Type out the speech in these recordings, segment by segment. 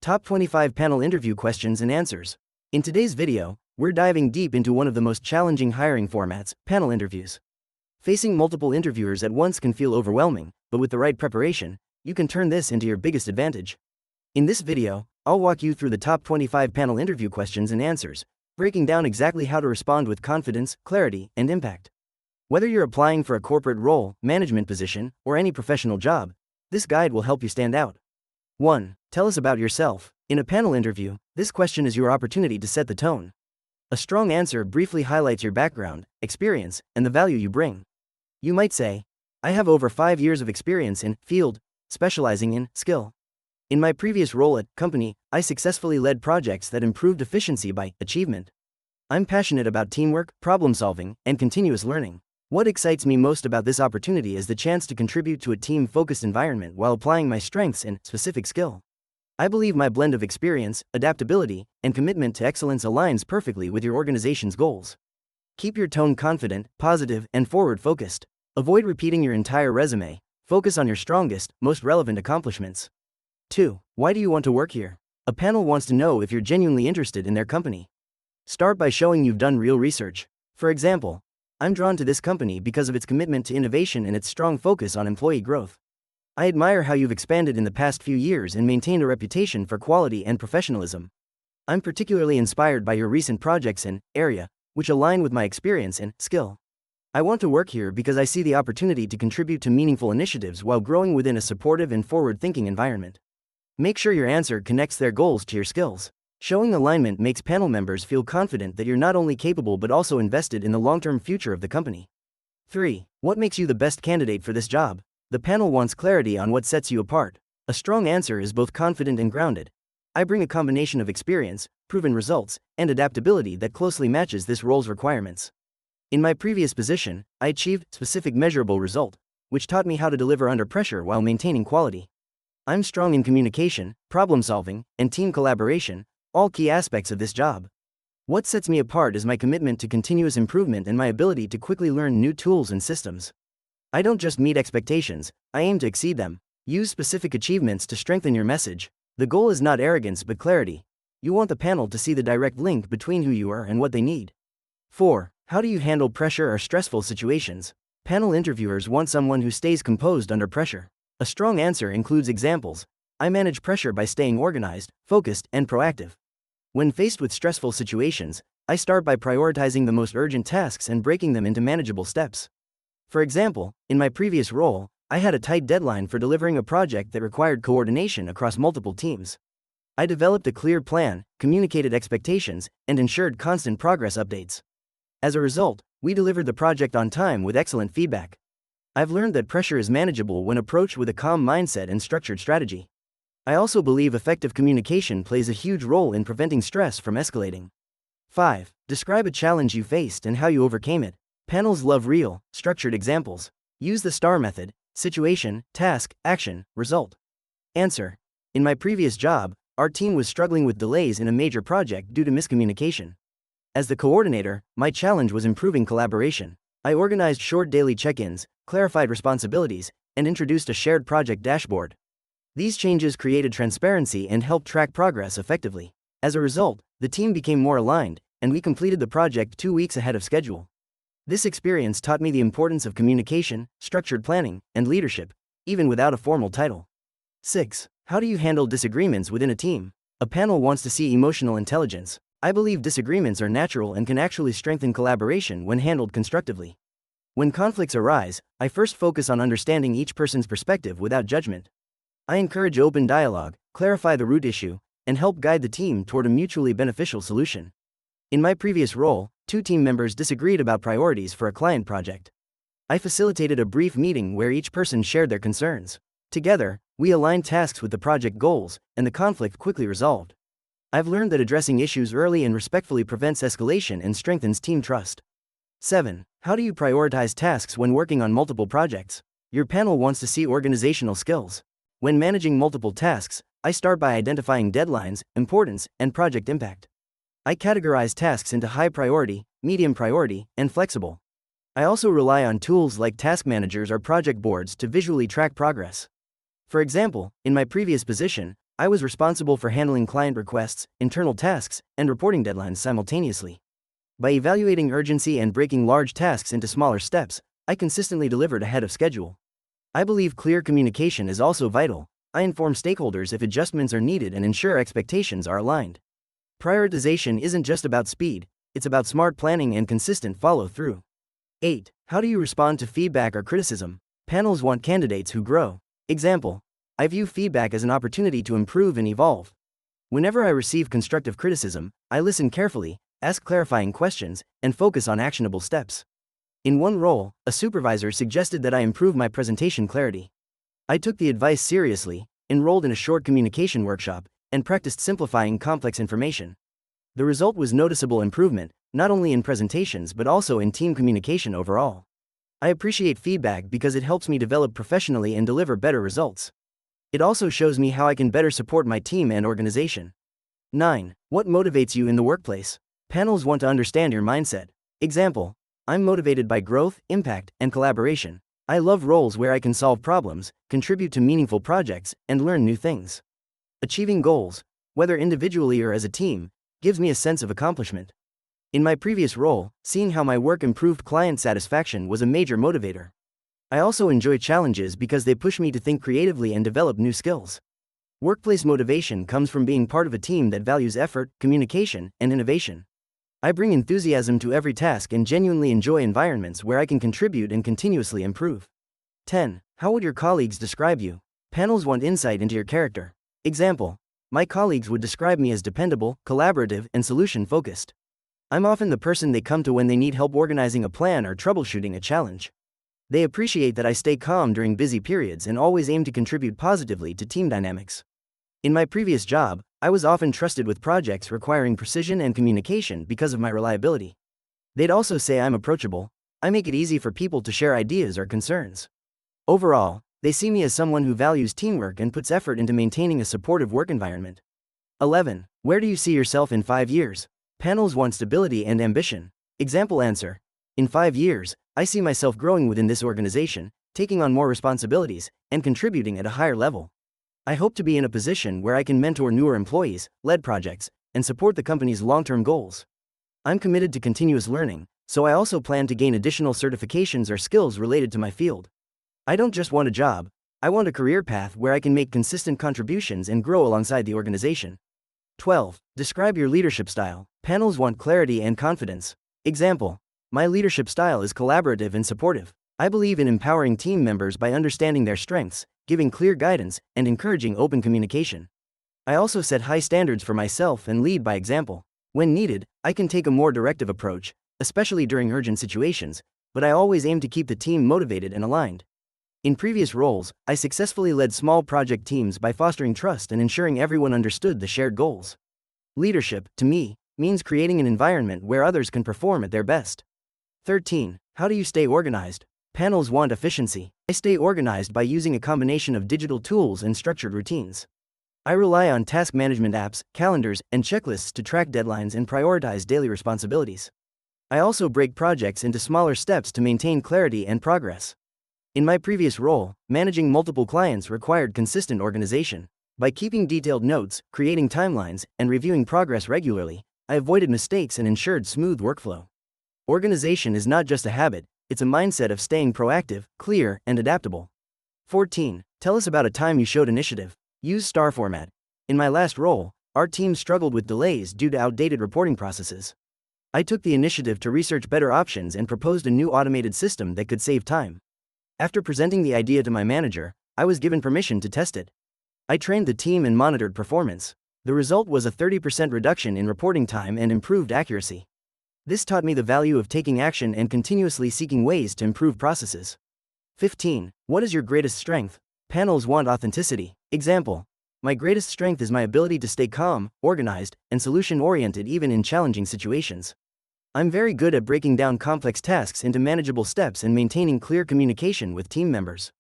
Top 25 Panel Interview Questions and Answers. In today's video, we're diving deep into one of the most challenging hiring formats, panel interviews. Facing multiple interviewers at once can feel overwhelming, but with the right preparation, you can turn this into your biggest advantage. In this video, I'll walk you through the top 25 panel interview questions and answers, breaking down exactly how to respond with confidence, clarity, and impact. Whether you're applying for a corporate role, management position, or any professional job, this guide will help you stand out. 1. Tell us about yourself. In a panel interview, this question is your opportunity to set the tone. A strong answer briefly highlights your background, experience, and the value you bring. You might say, I have over 5 years of experience in field, specializing in skill. In my previous role at company, I successfully led projects that improved efficiency by achievement. I'm passionate about teamwork, problem solving, and continuous learning. What excites me most about this opportunity is the chance to contribute to a team-focused environment while applying my strengths and specific skill. I believe my blend of experience, adaptability, and commitment to excellence aligns perfectly with your organization's goals. Keep your tone confident, positive, and forward-focused. Avoid repeating your entire resume. Focus on your strongest, most relevant accomplishments. 2. Why do you want to work here? A panel wants to know if you're genuinely interested in their company. Start by showing you've done real research. For example, I'm drawn to this company because of its commitment to innovation and its strong focus on employee growth. I admire how you've expanded in the past few years and maintained a reputation for quality and professionalism. I'm particularly inspired by your recent projects and area, which align with my experience and skill. I want to work here because I see the opportunity to contribute to meaningful initiatives while growing within a supportive and forward-thinking environment. Make sure your answer connects their goals to your skills. Showing alignment makes panel members feel confident that you're not only capable but also invested in the long-term future of the company. 3. What makes you the best candidate for this job? The panel wants clarity on what sets you apart. A strong answer is both confident and grounded. I bring a combination of experience, proven results, and adaptability that closely matches this role's requirements. In my previous position, I achieved specific measurable result, which taught me how to deliver under pressure while maintaining quality. I'm strong in communication, problem solving, and team collaboration, all key aspects of this job. What sets me apart is my commitment to continuous improvement and my ability to quickly learn new tools and systems. I don't just meet expectations, I aim to exceed them. Use specific achievements to strengthen your message. The goal is not arrogance but clarity. You want the panel to see the direct link between who you are and what they need. 4. How do you handle pressure or stressful situations? Panel interviewers want someone who stays composed under pressure. A strong answer includes examples. I manage pressure by staying organized, focused, and proactive. When faced with stressful situations, I start by prioritizing the most urgent tasks and breaking them into manageable steps. For example, in my previous role, I had a tight deadline for delivering a project that required coordination across multiple teams. I developed a clear plan, communicated expectations, and ensured constant progress updates. As a result, we delivered the project on time with excellent feedback. I've learned that pressure is manageable when approached with a calm mindset and structured strategy. I also believe effective communication plays a huge role in preventing stress from escalating. 5. Describe a challenge you faced and how you overcame it. Panels love real, structured examples. Use the STAR method: situation, task, action, result. Answer. In my previous job, our team was struggling with delays in a major project due to miscommunication. As the coordinator, my challenge was improving collaboration. I organized short daily check-ins, clarified responsibilities, and introduced a shared project dashboard. These changes created transparency and helped track progress effectively. As a result, the team became more aligned, and we completed the project 2 weeks ahead of schedule. This experience taught me the importance of communication, structured planning, and leadership, even without a formal title. 6. How do you handle disagreements within a team? A panel wants to see emotional intelligence. I believe disagreements are natural and can actually strengthen collaboration when handled constructively. When conflicts arise, I first focus on understanding each person's perspective without judgment. I encourage open dialogue, clarify the root issue, and help guide the team toward a mutually beneficial solution. In my previous role, 2 team members disagreed about priorities for a client project. I facilitated a brief meeting where each person shared their concerns. Together, we aligned tasks with the project goals, and the conflict quickly resolved. I've learned that addressing issues early and respectfully prevents escalation and strengthens team trust. 7. How do you prioritize tasks when working on multiple projects? Your panel wants to see organizational skills. When managing multiple tasks, I start by identifying deadlines, importance, and project impact. I categorize tasks into high priority, medium priority, and flexible. I also rely on tools like task managers or project boards to visually track progress. For example, in my previous position, I was responsible for handling client requests, internal tasks, and reporting deadlines simultaneously. By evaluating urgency and breaking large tasks into smaller steps, I consistently delivered ahead of schedule. I believe clear communication is also vital. I inform stakeholders if adjustments are needed and ensure expectations are aligned. Prioritization isn't just about speed, it's about smart planning and consistent follow-through. 8. How do you respond to feedback or criticism? Panels want candidates who grow. Example: I view feedback as an opportunity to improve and evolve. Whenever I receive constructive criticism, I listen carefully, ask clarifying questions, and focus on actionable steps. In one role, a supervisor suggested that I improve my presentation clarity. I took the advice seriously, enrolled in a short communication workshop, and practiced simplifying complex information. The result was noticeable improvement, not only in presentations but also in team communication overall. I appreciate feedback because it helps me develop professionally and deliver better results. It also shows me how I can better support my team and organization. 9. What motivates you in the workplace? Panels want to understand your mindset. Example: I'm motivated by growth, impact, and collaboration. I love roles where I can solve problems, contribute to meaningful projects, and learn new things. Achieving goals, whether individually or as a team, gives me a sense of accomplishment. In my previous role, seeing how my work improved client satisfaction was a major motivator. I also enjoy challenges because they push me to think creatively and develop new skills. Workplace motivation comes from being part of a team that values effort, communication, and innovation. I bring enthusiasm to every task and genuinely enjoy environments where I can contribute and continuously improve. 10. How would your colleagues describe you? Panels want insight into your character. Example: my colleagues would describe me as dependable, collaborative, and solution-focused. I'm often the person they come to when they need help organizing a plan or troubleshooting a challenge. They appreciate that I stay calm during busy periods and always aim to contribute positively to team dynamics. In my previous job, I was often trusted with projects requiring precision and communication because of my reliability. They'd also say I'm approachable. I make it easy for people to share ideas or concerns. Overall, they see me as someone who values teamwork and puts effort into maintaining a supportive work environment. 11. Where do you see yourself in 5 years? Panels want stability and ambition. Example answer: in 5 years, I see myself growing within this organization, taking on more responsibilities, and contributing at a higher level. I hope to be in a position where I can mentor newer employees, lead projects, and support the company's long-term goals. I'm committed to continuous learning, so I also plan to gain additional certifications or skills related to my field. I don't just want a job, I want a career path where I can make consistent contributions and grow alongside the organization. 12. Describe your leadership style. Panels want clarity and confidence. Example: my leadership style is collaborative and supportive. I believe in empowering team members by understanding their strengths, giving clear guidance, and encouraging open communication. I also set high standards for myself and lead by example. When needed, I can take a more directive approach, especially during urgent situations, but I always aim to keep the team motivated and aligned. In previous roles, I successfully led small project teams by fostering trust and ensuring everyone understood the shared goals. Leadership, to me, means creating an environment where others can perform at their best. 13. How do you stay organized? Panels want efficiency. I stay organized by using a combination of digital tools and structured routines. I rely on task management apps, calendars, and checklists to track deadlines and prioritize daily responsibilities. I also break projects into smaller steps to maintain clarity and progress. In my previous role, managing multiple clients required consistent organization. By keeping detailed notes, creating timelines, and reviewing progress regularly, I avoided mistakes and ensured smooth workflow. Organization is not just a habit, it's a mindset of staying proactive, clear, and adaptable. 14. Tell us about a time you showed initiative. Use STAR format. In my last role, our team struggled with delays due to outdated reporting processes. I took the initiative to research better options and proposed a new automated system that could save time. After presenting the idea to my manager, I was given permission to test it. I trained the team and monitored performance. The result was a 30% reduction in reporting time and improved accuracy. This taught me the value of taking action and continuously seeking ways to improve processes. 15. What is your greatest strength? Panels want authenticity. Example: my greatest strength is my ability to stay calm, organized, and solution-oriented even in challenging situations. I'm very good at breaking down complex tasks into manageable steps and maintaining clear communication with team members.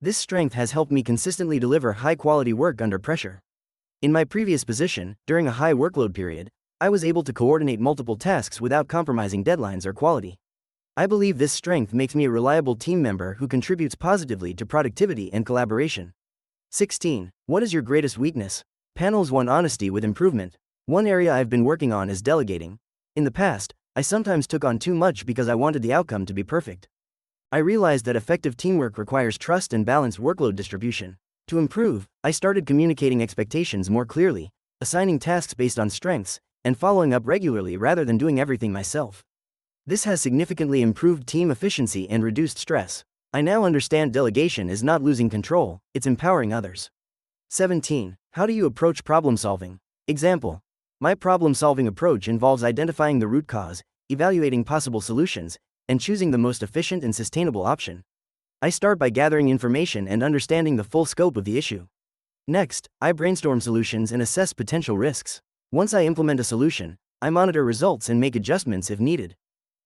This strength has helped me consistently deliver high-quality work under pressure. In my previous position, during a high workload period, I was able to coordinate multiple tasks without compromising deadlines or quality. I believe this strength makes me a reliable team member who contributes positively to productivity and collaboration. 16. What is your greatest weakness? Panels want honesty with improvement. One area I've been working on is delegating. In the past, I sometimes took on too much because I wanted the outcome to be perfect. I realized that effective teamwork requires trust and balanced workload distribution. To improve, I started communicating expectations more clearly, assigning tasks based on strengths, and following up regularly rather than doing everything myself. This has significantly improved team efficiency and reduced stress. I now understand delegation is not losing control, it's empowering others. 17. How do you approach problem solving? Example. My problem-solving approach involves identifying the root cause, evaluating possible solutions, and choosing the most efficient and sustainable option. I start by gathering information and understanding the full scope of the issue. Next, I brainstorm solutions and assess potential risks. Once I implement a solution, I monitor results and make adjustments if needed.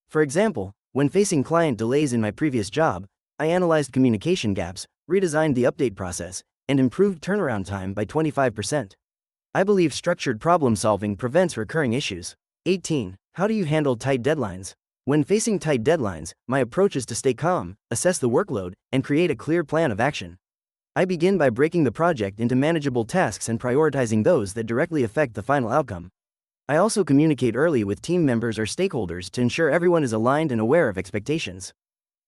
For example, when facing client delays in my previous job, I analyzed communication gaps, redesigned the update process, and improved turnaround time by 25%. I believe structured problem solving prevents recurring issues. 18. How do you handle tight deadlines? When facing tight deadlines, my approach is to stay calm, assess the workload, and create a clear plan of action. I begin by breaking the project into manageable tasks and prioritizing those that directly affect the final outcome. I also communicate early with team members or stakeholders to ensure everyone is aligned and aware of expectations.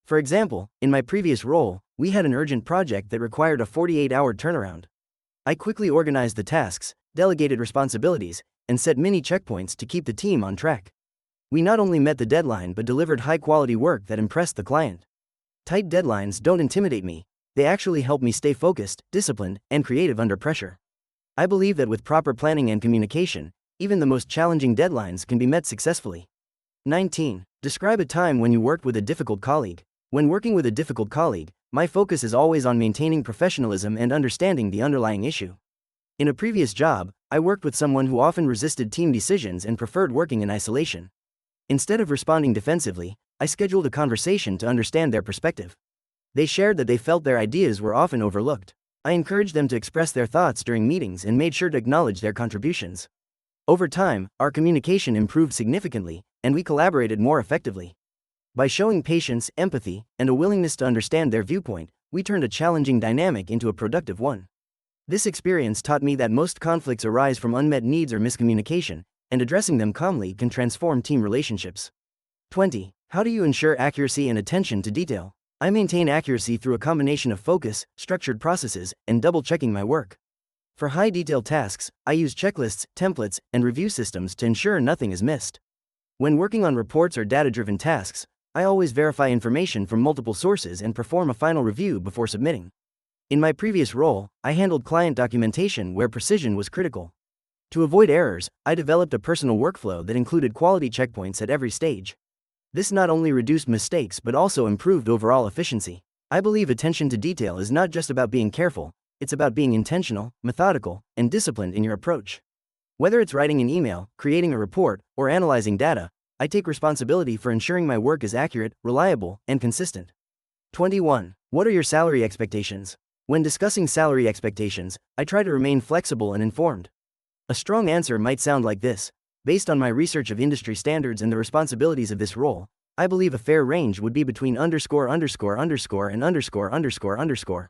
For example, in my previous role, we had an urgent project that required a 48-hour turnaround. I quickly organized the tasks, delegated responsibilities, and set mini checkpoints to keep the team on track. We not only met the deadline but delivered high-quality work that impressed the client. Tight deadlines don't intimidate me, they actually help me stay focused, disciplined, and creative under pressure. I believe that with proper planning and communication, even the most challenging deadlines can be met successfully. 19. Describe a time when you worked with a difficult colleague. When working with a difficult colleague, my focus is always on maintaining professionalism and understanding the underlying issue. In a previous job, I worked with someone who often resisted team decisions and preferred working in isolation. Instead of responding defensively, I scheduled a conversation to understand their perspective. They shared that they felt their ideas were often overlooked. I encouraged them to express their thoughts during meetings and made sure to acknowledge their contributions. Over time, our communication improved significantly, and we collaborated more effectively. By showing patience, empathy, and a willingness to understand their viewpoint, we turned a challenging dynamic into a productive one. This experience taught me that most conflicts arise from unmet needs or miscommunication, and addressing them calmly can transform team relationships. 20. How do you ensure accuracy and attention to detail? I maintain accuracy through a combination of focus, structured processes, and double-checking my work. For high-detail tasks, I use checklists, templates, and review systems to ensure nothing is missed. When working on reports or data-driven tasks, I always verify information from multiple sources and perform a final review before submitting. In my previous role, I handled client documentation where precision was critical. To avoid errors, I developed a personal workflow that included quality checkpoints at every stage. This not only reduced mistakes but also improved overall efficiency. I believe attention to detail is not just about being careful, it's about being intentional, methodical, and disciplined in your approach. Whether it's writing an email, creating a report, or analyzing data, I take responsibility for ensuring my work is accurate, reliable, and consistent. 21. What are your salary expectations? When discussing salary expectations, I try to remain flexible and informed. A strong answer might sound like this. Based on my research of industry standards and the responsibilities of this role, I believe a fair range would be between ____ and ____.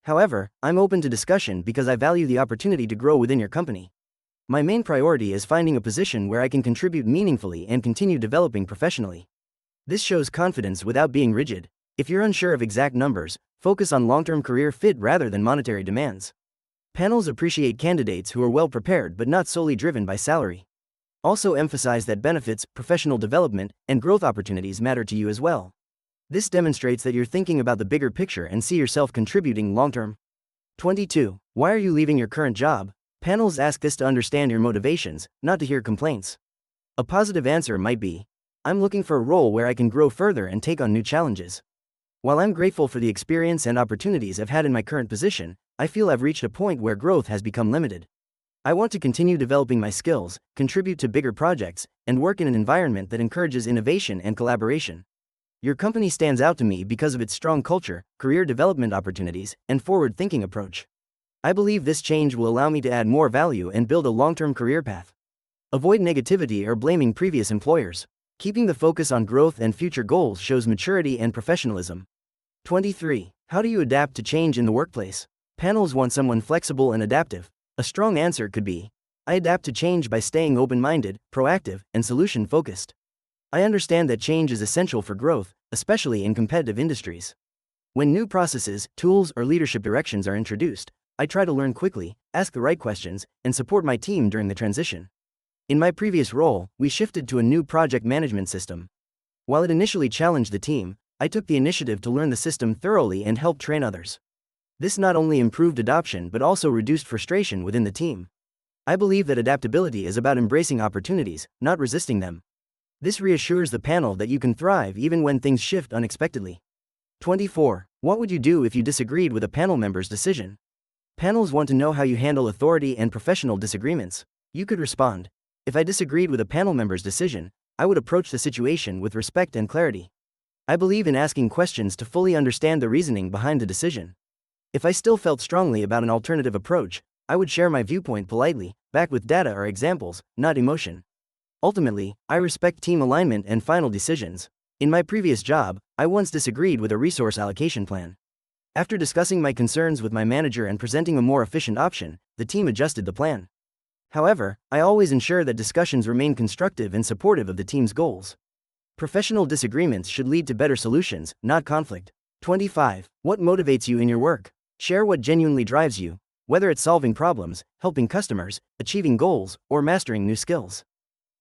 However, I'm open to discussion because I value the opportunity to grow within your company. My main priority is finding a position where I can contribute meaningfully and continue developing professionally. This shows confidence without being rigid. If you're unsure of exact numbers, focus on long-term career fit rather than monetary demands. Panels appreciate candidates who are well prepared but not solely driven by salary. Also emphasize that benefits, professional development, and growth opportunities matter to you as well. This demonstrates that you're thinking about the bigger picture and see yourself contributing long-term. 22. Why are you leaving your current job? Panels ask this to understand your motivations, not to hear complaints. A positive answer might be, I'm looking for a role where I can grow further and take on new challenges. While I'm grateful for the experience and opportunities I've had in my current position, I feel I've reached a point where growth has become limited. I want to continue developing my skills, contribute to bigger projects, and work in an environment that encourages innovation and collaboration. Your company stands out to me because of its strong culture, career development opportunities, and forward-thinking approach. I believe this change will allow me to add more value and build a long-term career path. Avoid negativity or blaming previous employers. Keeping the focus on growth and future goals shows maturity and professionalism. 23. How do you adapt to change in the workplace? Panels want someone flexible and adaptive. A strong answer could be, I adapt to change by staying open-minded, proactive, and solution-focused. I understand that change is essential for growth, especially in competitive industries. When new processes, tools, or leadership directions are introduced, I try to learn quickly, ask the right questions, and support my team during the transition. In my previous role, we shifted to a new project management system. While it initially challenged the team, I took the initiative to learn the system thoroughly and help train others. This not only improved adoption but also reduced frustration within the team. I believe that adaptability is about embracing opportunities, not resisting them. This reassures the panel that you can thrive even when things shift unexpectedly. 24. What would you do if you disagreed with a panel member's decision? Panels want to know how you handle authority and professional disagreements. You could respond, if I disagreed with a panel member's decision, I would approach the situation with respect and clarity. I believe in asking questions to fully understand the reasoning behind the decision. If I still felt strongly about an alternative approach, I would share my viewpoint politely, backed with data or examples, not emotion. Ultimately, I respect team alignment and final decisions. In my previous job, I once disagreed with a resource allocation plan. After discussing my concerns with my manager and presenting a more efficient option, the team adjusted the plan. However, I always ensure that discussions remain constructive and supportive of the team's goals. Professional disagreements should lead to better solutions, not conflict. 25. What motivates you in your work? Share what genuinely drives you, whether it's solving problems, helping customers, achieving goals, or mastering new skills.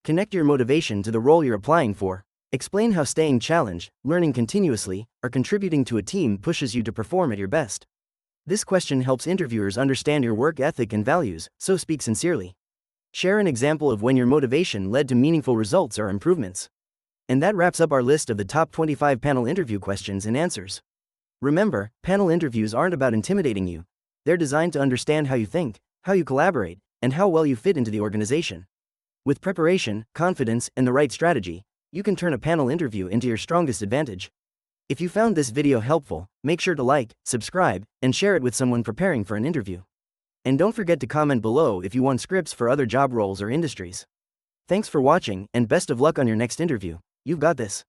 Connect your motivation to the role you're applying for. Explain how staying challenged, learning continuously, or contributing to a team pushes you to perform at your best. This question helps interviewers understand your work ethic and values, so speak sincerely. Share an example of when your motivation led to meaningful results or improvements. And that wraps up our list of the top 25 panel interview questions and answers. Remember, panel interviews aren't about intimidating you. They're designed to understand how you think, how you collaborate, and how well you fit into the organization. With preparation, confidence, and the right strategy, you can turn a panel interview into your strongest advantage. If you found this video helpful, make sure to like, subscribe, and share it with someone preparing for an interview. And don't forget to comment below if you want scripts for other job roles or industries. Thanks for watching, and best of luck on your next interview. You've got this.